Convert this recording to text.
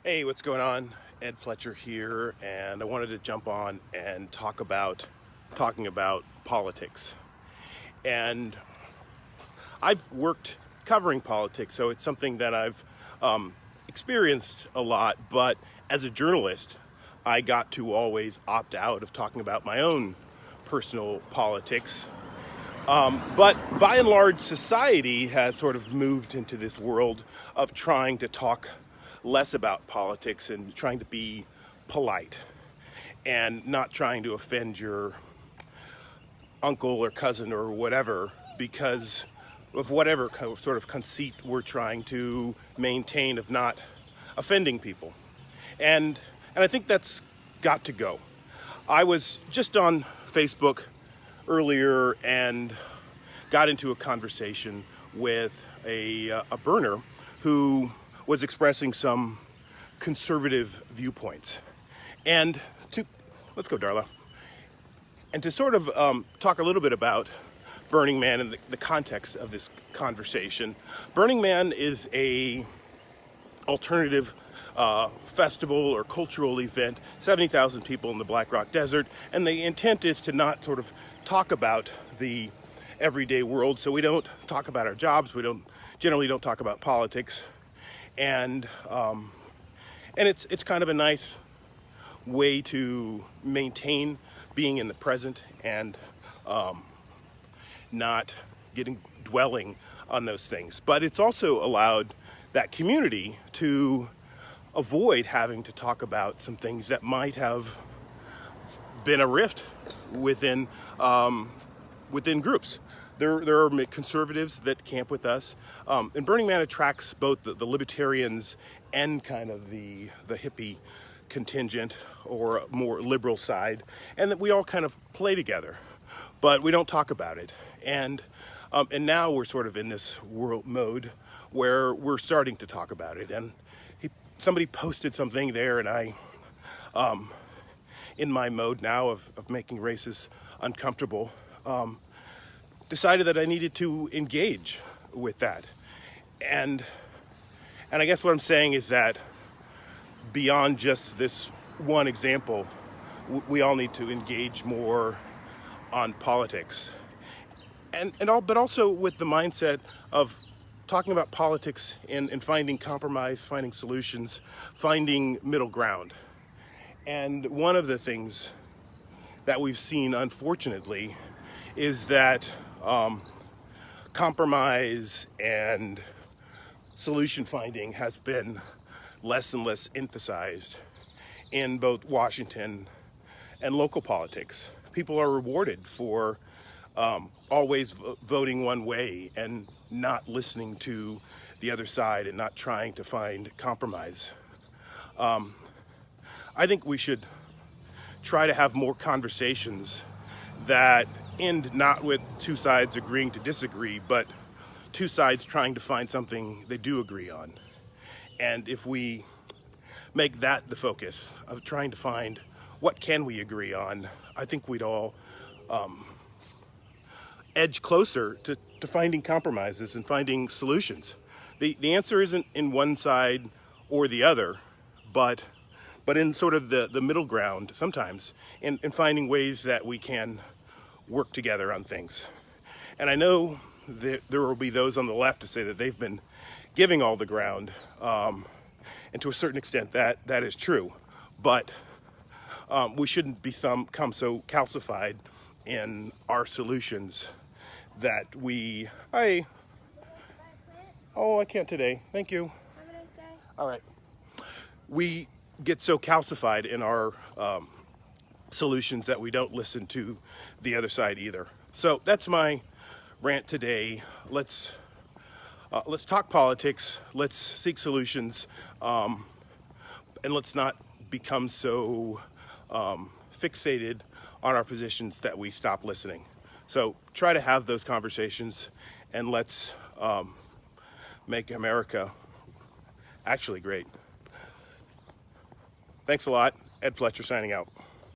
Hey, what's going on? Ed Fletcher here, and I wanted to jump on and talking about politics. And I've worked covering politics, so it's something that I've experienced a lot. But as a journalist, I got to always opt out of talking about my own personal politics. But by and large, society has sort of moved into this world of trying to talk less about politics and trying to be polite and not trying to offend your uncle or cousin or whatever because of whatever sort of conceit we're trying to maintain of not offending people. And I think that's got to go. I was just on Facebook earlier and got into a conversation with a burner who was expressing some conservative viewpoints. And let's go, Darla. And to sort of talk a little bit about Burning Man and the context of this conversation. Burning Man is a alternative festival or cultural event, 70,000 people in the Black Rock Desert, and the intent is to not sort of talk about the everyday world, so we don't talk about our jobs, we generally don't talk about politics, and it's kind of a nice way to maintain being in the present and not dwelling on those things. But it's also allowed that community to avoid having to talk about some things that might have been a rift within groups. There are conservatives that camp with us, and Burning Man attracts both the libertarians and kind of the hippie contingent or more liberal side, and that we all kind of play together, but we don't talk about it. And now we're sort of in this world mode where we're starting to talk about it. And somebody posted something there, and I, in my mode now of making races uncomfortable, decided that I needed to engage with that. And I guess what I'm saying is that beyond just this one example, we all need to engage more on politics. But also with the mindset of talking about politics and finding compromise, finding solutions, finding middle ground. And one of the things that we've seen, unfortunately, is that compromise and solution finding has been less and less emphasized in both Washington and local politics. People are rewarded for always voting one way and not listening to the other side and not trying to find compromise. I think we should try to have more conversations that end not with two sides agreeing to disagree, but two sides trying to find something they do agree on. And if we make that the focus of trying to find what can we agree on, I think we'd all edge closer to finding compromises and finding solutions. The answer isn't in one side or the other, but in sort of the middle ground sometimes, in finding ways that we can work together on things. And I know that there will be those on the left to say that they've been giving all the ground, and to a certain extent that is true, but we shouldn't become so calcified in our solutions that I can't today, thank you. Have a nice day. All right. We get so calcified in our solutions that we don't listen to the other side either. So that's my rant today. Let's talk politics. Let's seek solutions, and let's not become so fixated on our positions that we stop listening. So try to have those conversations, and let's make America actually great. Thanks a lot. Ed Fletcher signing out.